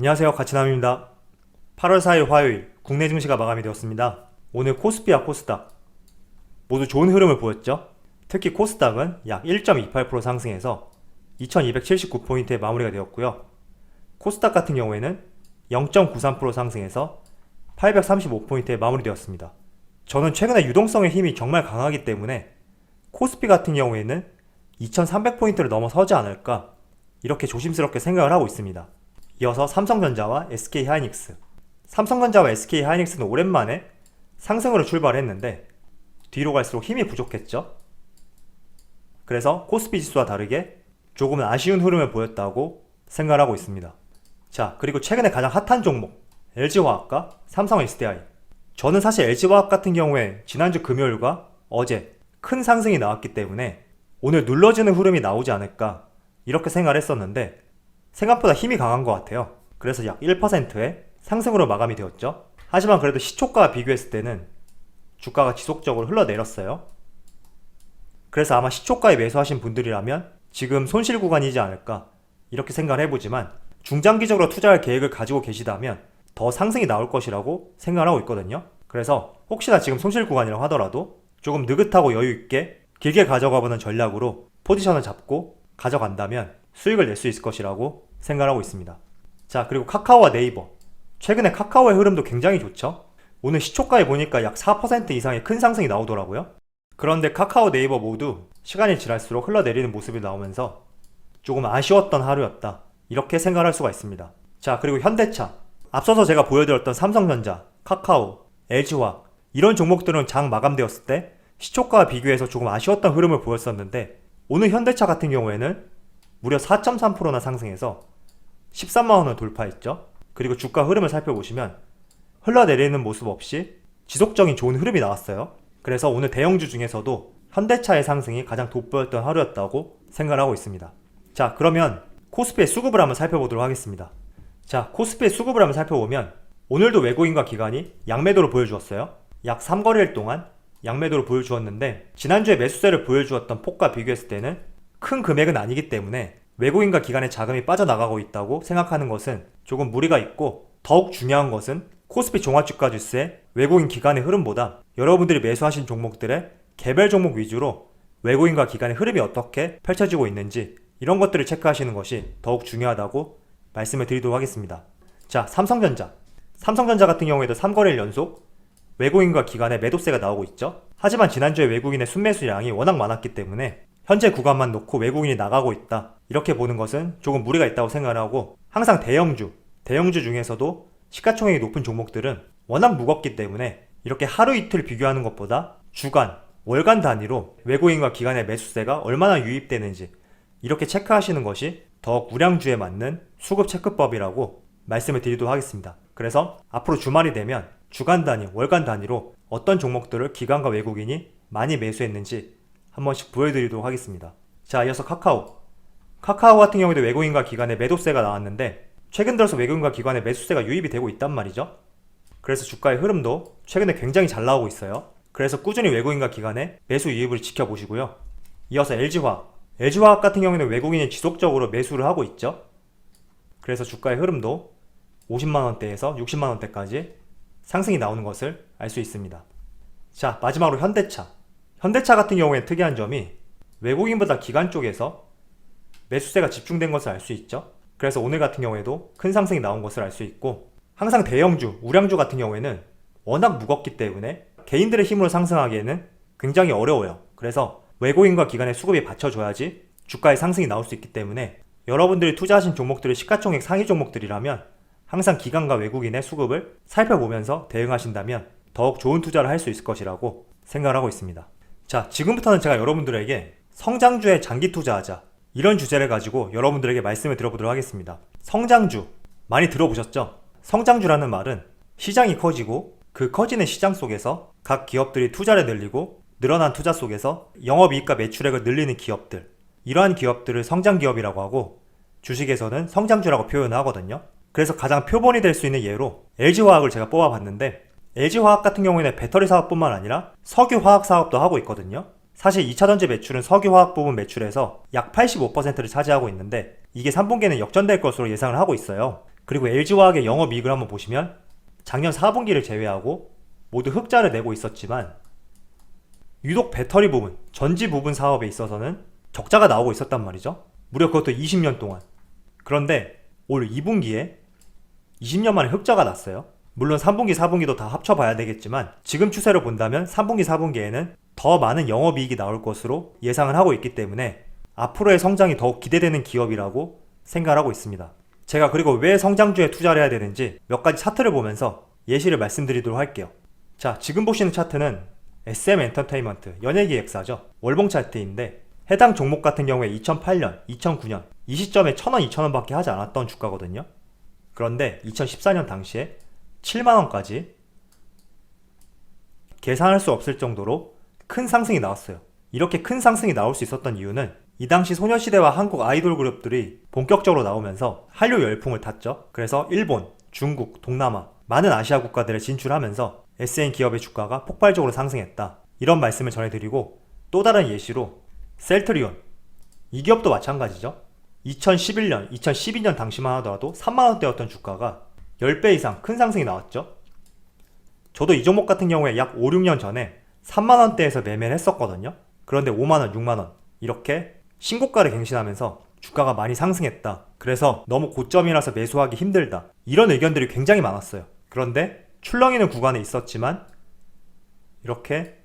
안녕하세요, 가치남입니다. 8월 4일 화요일 국내 증시가 마감이 되었습니다. 오늘 코스피와 코스닥 모두 좋은 흐름을 보였죠. 특히 코스닥은 약 1.28% 상승해서 2279포인트에 마무리가 되었고요. 코스닥 같은 경우에는 0.93% 상승해서 835포인트에 마무리되었습니다. 저는 최근에 유동성의 힘이 정말 강하기 때문에 코스피 같은 경우에는 2300포인트를 넘어서지 않을까 이렇게 조심스럽게 생각을 하고 있습니다. 이어서 삼성전자와 SK하이닉스. 삼성전자와 SK하이닉스는 오랜만에 상승으로 출발했는데 뒤로 갈수록 힘이 부족했죠. 그래서 코스피 지수와 다르게 조금은 아쉬운 흐름을 보였다고 생각을 하고 있습니다. 자, 그리고 최근에 가장 핫한 종목 LG화학과 삼성 SDI. 저는 사실 LG화학 같은 경우에 지난주 금요일과 어제 큰 상승이 나왔기 때문에 오늘 눌러지는 흐름이 나오지 않을까 이렇게 생각을 했었는데 생각보다 힘이 강한 것 같아요. 그래서 약 1%의 상승으로 마감이 되었죠. 하지만 그래도 시초가와 비교했을 때는 주가가 지속적으로 흘러내렸어요. 그래서 아마 시초가에 매수하신 분들이라면 지금 손실 구간이지 않을까 이렇게 생각을 해보지만 중장기적으로 투자할 계획을 가지고 계시다면 더 상승이 나올 것이라고 생각을 하고 있거든요. 그래서 혹시나 지금 손실 구간이라고 하더라도 조금 느긋하고 여유있게 길게 가져가보는 전략으로 포지션을 잡고 가져간다면 수익을 낼 수 있을 것이라고 생각하고 있습니다. 자, 그리고 카카오와 네이버. 최근에 카카오의 흐름도 굉장히 좋죠. 오늘 시초가에 보니까 약 4% 이상의 큰 상승이 나오더라고요. 그런데 카카오, 네이버 모두 시간이 지날수록 흘러내리는 모습이 나오면서 조금 아쉬웠던 하루였다 이렇게 생각할 수가 있습니다. 자, 그리고 현대차. 앞서서 제가 보여드렸던 삼성전자, 카카오, LG화학 이런 종목들은 장 마감되었을 때 시초가와 비교해서 조금 아쉬웠던 흐름을 보였었는데 오늘 현대차 같은 경우에는 무려 4.3%나 상승해서 13만원을 돌파했죠. 그리고 주가 흐름을 살펴보시면 흘러내리는 모습 없이 지속적인 좋은 흐름이 나왔어요. 그래서 오늘 대형주 중에서도 현대차의 상승이 가장 돋보였던 하루였다고 생각을 하고 있습니다. 자, 그러면 코스피의 수급을 한번 살펴보도록 하겠습니다. 자, 코스피의 수급을 한번 살펴보면 오늘도 외국인과 기관이 양매도를 보여주었어요. 약 3거래일 동안 양매도를 보여주었는데 지난주에 매수세를 보여주었던 폭과 비교했을 때는 큰 금액은 아니기 때문에 외국인과 기관의 자금이 빠져나가고 있다고 생각하는 것은 조금 무리가 있고 더욱 중요한 것은 코스피 종합주가 지수의 외국인 기관의 흐름보다 여러분들이 매수하신 종목들의 개별 종목 위주로 외국인과 기관의 흐름이 어떻게 펼쳐지고 있는지 이런 것들을 체크하시는 것이 더욱 중요하다고 말씀을 드리도록 하겠습니다. 자, 삼성전자. 삼성전자 같은 경우에도 3거래일 연속 외국인과 기관의 매도세가 나오고 있죠. 하지만 지난주에 외국인의 순매수량이 워낙 많았기 때문에 현재 구간만 놓고 외국인이 나가고 있다 이렇게 보는 것은 조금 무리가 있다고 생각을 하고 항상 대형주 중에서도 시가총액이 높은 종목들은 워낙 무겁기 때문에 이렇게 하루 이틀 비교하는 것보다 주간, 월간 단위로 외국인과 기관의 매수세가 얼마나 유입되는지 이렇게 체크하시는 것이 더욱 우량주에 맞는 수급 체크법이라고 말씀을 드리도록 하겠습니다. 그래서 앞으로 주말이 되면 주간 단위, 월간 단위로 어떤 종목들을 기관과 외국인이 많이 매수했는지 한 번씩 보여드리도록 하겠습니다. 자, 이어서 카카오. 카카오 같은 경우에도 외국인과 기관의 매도세가 나왔는데 최근 들어서 외국인과 기관의 매수세가 유입이 되고 있단 말이죠. 그래서 주가의 흐름도 최근에 굉장히 잘 나오고 있어요. 그래서 꾸준히 외국인과 기관의 매수 유입을 지켜보시고요. 이어서 LG화학. LG화학 같은 경우에는 외국인이 지속적으로 매수를 하고 있죠. 그래서 주가의 흐름도 50만원대에서 60만원대까지 상승이 나오는 것을 알 수 있습니다. 자, 마지막으로 현대차. 현대차 같은 경우에 특이한 점이 외국인보다 기관 쪽에서 매수세가 집중된 것을 알 수 있죠. 그래서 오늘 같은 경우에도 큰 상승이 나온 것을 알 수 있고 항상 대형주, 우량주 같은 경우에는 워낙 무겁기 때문에 개인들의 힘으로 상승하기에는 굉장히 어려워요. 그래서 외국인과 기관의 수급이 받쳐줘야지 주가의 상승이 나올 수 있기 때문에 여러분들이 투자하신 종목들이 시가총액 상위 종목들이라면 항상 기관과 외국인의 수급을 살펴보면서 대응하신다면 더욱 좋은 투자를 할 수 있을 것이라고 생각을 하고 있습니다. 자, 지금부터는 제가 여러분들에게 성장주에 장기 투자하자 이런 주제를 가지고 여러분들에게 말씀을 드려보도록 하겠습니다. 성장주 많이 들어보셨죠? 성장주라는 말은 시장이 커지고 그 커지는 시장 속에서 각 기업들이 투자를 늘리고 늘어난 투자 속에서 영업이익과 매출액을 늘리는 기업들, 이러한 기업들을 성장기업이라고 하고 주식에서는 성장주라고 표현을 하거든요. 그래서 가장 표본이 될 수 있는 예로 LG화학을 제가 뽑아봤는데 LG화학 같은 경우에는 배터리 사업뿐만 아니라 석유화학 사업도 하고 있거든요. 사실 2차전지 매출은 석유화학 부분 매출에서 약 85%를 차지하고 있는데 이게 3분기에는 역전될 것으로 예상을 하고 있어요. 그리고 LG화학의 영업이익을 한번 보시면 작년 4분기를 제외하고 모두 흑자를 내고 있었지만 유독 배터리 부분, 전지 부분 사업에 있어서는 적자가 나오고 있었단 말이죠. 무려 그것도 20년 동안. 그런데 올 2분기에 20년 만에 흑자가 났어요. 물론 3분기, 4분기도 다 합쳐봐야 되겠지만 지금 추세로 본다면 3분기, 4분기에는 더 많은 영업이익이 나올 것으로 예상을 하고 있기 때문에 앞으로의 성장이 더욱 기대되는 기업이라고 생각하고 있습니다. 제가 그리고 왜 성장주에 투자를 해야 되는지 몇 가지 차트를 보면서 예시를 말씀드리도록 할게요. 자, 지금 보시는 차트는 SM 엔터테인먼트 연예기획사죠. 월봉 차트인데 해당 종목 같은 경우에 2008년, 2009년 이 시점에 1,000원, 2,000원 밖에 하지 않았던 주가거든요. 그런데 2014년 당시에 7만원까지 계산할 수 없을 정도로 큰 상승이 나왔어요. 이렇게 큰 상승이 나올 수 있었던 이유는 이 당시 소녀시대와 한국 아이돌 그룹들이 본격적으로 나오면서 한류 열풍을 탔죠. 그래서 일본, 중국, 동남아 많은 아시아 국가들을 진출하면서 SN 기업의 주가가 폭발적으로 상승했다. 이런 말씀을 전해드리고 또 다른 예시로 셀트리온 이 기업도 마찬가지죠. 2011년, 2012년 당시만 하더라도 3만원대였던 주가가 10배 이상 큰 상승이 나왔죠. 저도 이 종목 같은 경우에 약 5, 6년 전에 3만원대에서 매매를 했었거든요. 그런데 5만원, 6만원 이렇게 신고가를 갱신하면서 주가가 많이 상승했다. 그래서 너무 고점이라서 매수하기 힘들다. 이런 의견들이 굉장히 많았어요. 그런데 출렁이는 구간에 있었지만 이렇게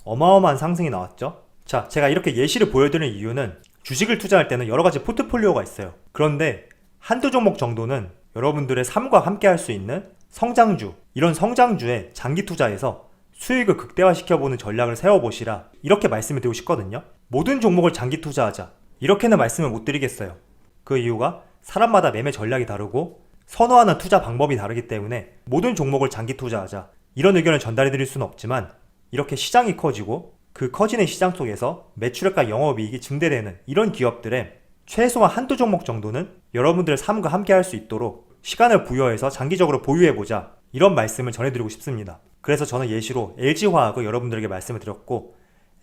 어마어마한 상승이 나왔죠. 자, 제가 이렇게 예시를 보여드리는 이유는 주식을 투자할 때는 여러 가지 포트폴리오가 있어요. 그런데 한두 종목 정도는 여러분들의 삶과 함께 할 수 있는 성장주, 이런 성장주에 장기 투자해서 수익을 극대화시켜보는 전략을 세워보시라 이렇게 말씀을 드리고 싶거든요. 모든 종목을 장기 투자하자 이렇게는 말씀을 못 드리겠어요. 그 이유가 사람마다 매매 전략이 다르고 선호하는 투자 방법이 다르기 때문에 모든 종목을 장기 투자하자 이런 의견을 전달해 드릴 수는 없지만 이렇게 시장이 커지고 그 커지는 시장 속에서 매출액과 영업이익이 증대되는 이런 기업들의 최소한 한두 종목 정도는 여러분들의 삶과 함께 할 수 있도록 시간을 부여해서 장기적으로 보유해보자 이런 말씀을 전해드리고 싶습니다. 그래서 저는 예시로 LG화학을 여러분들에게 말씀을 드렸고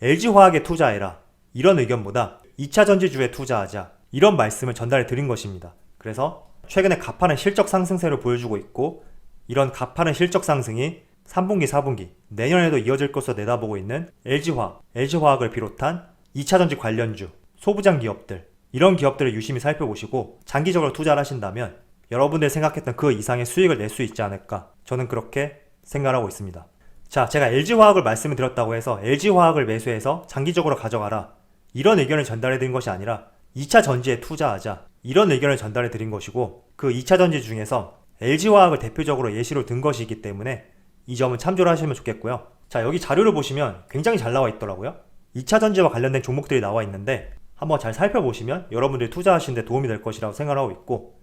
LG화학에 투자해라 이런 의견보다 2차 전지주에 투자하자 이런 말씀을 전달해 드린 것입니다. 그래서 최근에 가파른 실적 상승세를 보여주고 있고 이런 가파른 실적 상승이 3분기, 4분기 내년에도 이어질 것으로 내다보고 있는 LG화학, LG화학을 비롯한 2차 전지 관련주, 소부장 기업들 이런 기업들을 유심히 살펴보시고 장기적으로 투자를 하신다면 여러분들이 생각했던 그 이상의 수익을 낼 수 있지 않을까 저는 그렇게 생각하고 있습니다. 자, 제가 LG화학을 말씀을 드렸다고 해서 LG화학을 매수해서 장기적으로 가져가라 이런 의견을 전달해 드린 것이 아니라 2차 전지에 투자하자 이런 의견을 전달해 드린 것이고 그 2차 전지 중에서 LG화학을 대표적으로 예시로 든 것이기 때문에 이 점은 참조를 하시면 좋겠고요. 자, 여기 자료를 보시면 굉장히 잘 나와 있더라고요. 2차 전지와 관련된 종목들이 나와 있는데 한번 잘 살펴보시면 여러분들이 투자하시는 데 도움이 될 것이라고 생각하고 있고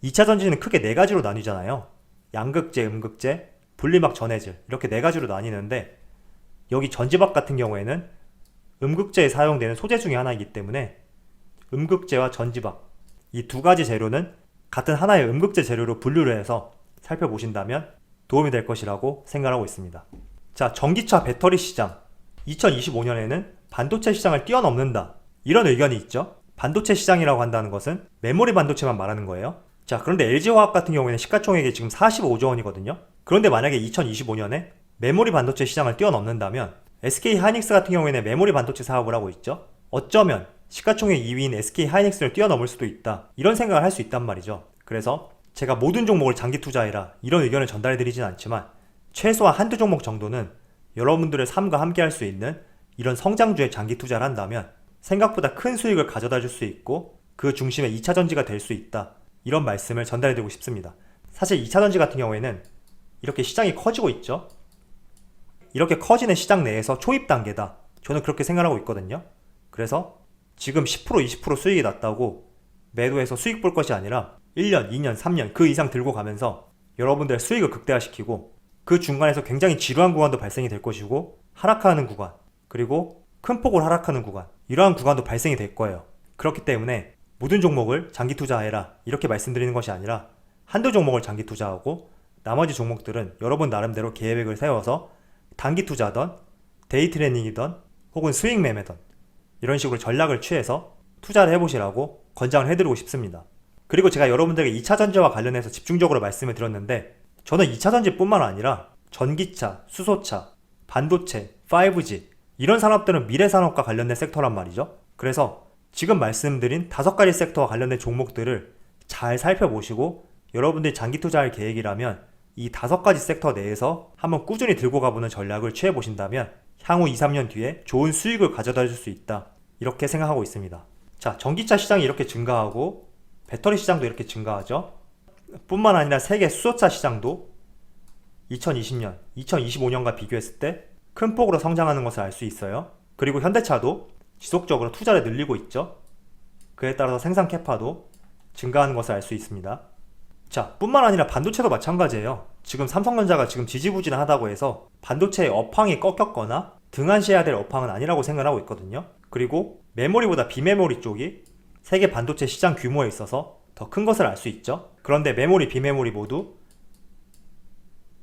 2차 전지는 크게 4가지로 나뉘잖아요. 양극재, 음극재, 분리막 전해질 이렇게 4가지로 나뉘는데 여기 전지박 같은 경우에는 음극재에 사용되는 소재 중에 하나이기 때문에 음극재와 전지박 이 두 가지 재료는 같은 하나의 음극재 재료로 분류를 해서 살펴보신다면 도움이 될 것이라고 생각하고 있습니다. 자, 전기차 배터리 시장 2025년에는 반도체 시장을 뛰어넘는다 이런 의견이 있죠. 반도체 시장이라고 한다는 것은 메모리 반도체만 말하는 거예요. 자, 그런데 LG화학 같은 경우에는 시가총액이 지금 45조 원이거든요. 그런데 만약에 2025년에 메모리 반도체 시장을 뛰어넘는다면 SK하이닉스 같은 경우에는 메모리 반도체 사업을 하고 있죠. 어쩌면 시가총액 2위인 SK하이닉스를 뛰어넘을 수도 있다 이런 생각을 할 수 있단 말이죠. 그래서 제가 모든 종목을 장기 투자해라 이런 의견을 전달해 드리진 않지만 최소한 한두 종목 정도는 여러분들의 삶과 함께 할 수 있는 이런 성장주에 장기 투자를 한다면 생각보다 큰 수익을 가져다 줄 수 있고 그 중심에 2차 전지가 될 수 있다 이런 말씀을 전달해 드리고 싶습니다. 사실 2차 전지 같은 경우에는 이렇게 시장이 커지고 있죠. 이렇게 커지는 시장 내에서 초입 단계다 저는 그렇게 생각하고 있거든요. 그래서 지금 10% 20% 수익이 났다고 매도해서 수익 볼 것이 아니라 1년, 2년, 3년 그 이상 들고 가면서 여러분들의 수익을 극대화시키고 그 중간에서 굉장히 지루한 구간도 발생이 될 것이고 하락하는 구간 그리고 큰 폭으로 하락하는 구간 이러한 구간도 발생이 될 거예요. 그렇기 때문에 모든 종목을 장기 투자해라 이렇게 말씀드리는 것이 아니라 한두 종목을 장기 투자하고 나머지 종목들은 여러분 나름대로 계획을 세워서 단기 투자든 데이 트레이딩이든 혹은 수익 매매든 이런 식으로 전략을 취해서 투자를 해보시라고 권장을 해드리고 싶습니다. 그리고 제가 여러분들에게 2차전지와 관련해서 집중적으로 말씀을 드렸는데 저는 2차전지뿐만 아니라 전기차, 수소차, 반도체, 5G 이런 산업들은 미래산업과 관련된 섹터란 말이죠. 그래서 지금 말씀드린 5가지 섹터와 관련된 종목들을 잘 살펴보시고 여러분들이 장기 투자할 계획이라면 이 5가지 섹터 내에서 한번 꾸준히 들고 가보는 전략을 취해보신다면 향후 2, 3년 뒤에 좋은 수익을 가져다 줄 수 있다. 이렇게 생각하고 있습니다. 자, 전기차 시장이 이렇게 증가하고 배터리 시장도 이렇게 증가하죠. 뿐만 아니라 세계 수소차 시장도 2020년, 2025년과 비교했을 때 큰 폭으로 성장하는 것을 알 수 있어요. 그리고 현대차도 지속적으로 투자를 늘리고 있죠. 그에 따라서 생산 캐파도 증가하는 것을 알 수 있습니다. 자, 뿐만 아니라 반도체도 마찬가지예요. 지금 삼성전자가 지금 지지부진하다고 해서 반도체의 업황이 꺾였거나 등한시해야 될 업황은 아니라고 생각하고 있거든요. 그리고 메모리보다 비메모리 쪽이 세계 반도체 시장 규모에 있어서 더 큰 것을 알 수 있죠. 그런데 메모리, 비메모리 모두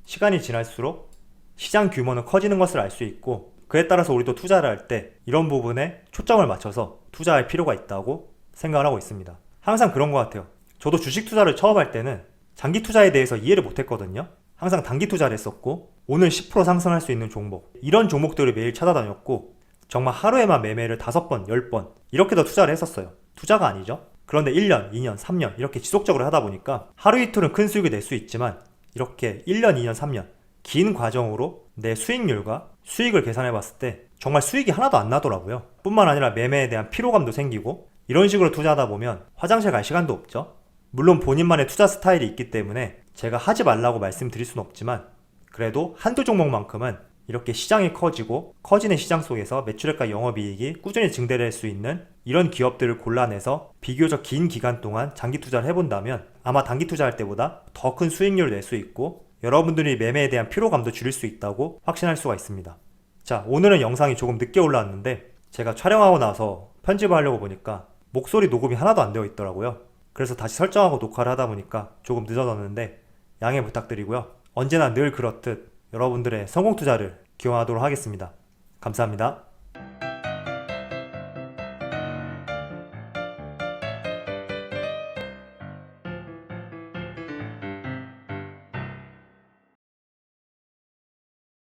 시간이 지날수록 시장 규모는 커지는 것을 알 수 있고 그에 따라서 우리도 투자를 할 때 이런 부분에 초점을 맞춰서 투자할 필요가 있다고 생각을 하고 있습니다. 항상 그런 것 같아요. 저도 주식 투자를 처음 할 때는 장기 투자에 대해서 이해를 못했거든요. 항상 단기 투자를 했었고 오늘 10% 상승할 수 있는 종목 이런 종목들을 매일 찾아다녔고 정말 하루에만 매매를 5번, 10번 이렇게도 투자를 했었어요. 투자가 아니죠. 그런데 1년, 2년, 3년 이렇게 지속적으로 하다 보니까 하루 이틀은 큰 수익을 낼 수 있지만 이렇게 1년, 2년, 3년 긴 과정으로 내 수익률과 수익을 계산해 봤을 때 정말 수익이 하나도 안 나더라고요. 뿐만 아니라 매매에 대한 피로감도 생기고 이런 식으로 투자하다 보면 화장실 갈 시간도 없죠. 물론 본인만의 투자 스타일이 있기 때문에 제가 하지 말라고 말씀드릴 수는 없지만 그래도 한두 종목만큼은 이렇게 시장이 커지고 커지는 시장 속에서 매출액과 영업이익이 꾸준히 증대될 수 있는 이런 기업들을 골라내서 비교적 긴 기간 동안 장기 투자를 해본다면 아마 단기 투자할 때보다 더 큰 수익률을 낼 수 있고 여러분들이 매매에 대한 피로감도 줄일 수 있다고 확신할 수가 있습니다. 자, 오늘은 영상이 조금 늦게 올라왔는데 제가 촬영하고 나서 편집을 하려고 보니까 목소리 녹음이 하나도 안 되어 있더라고요. 그래서 다시 설정하고 녹화를 하다 보니까 조금 늦어졌는데 양해 부탁드리고요. 언제나 늘 그렇듯 여러분들의 성공 투자를 기원하도록 하겠습니다. 감사합니다.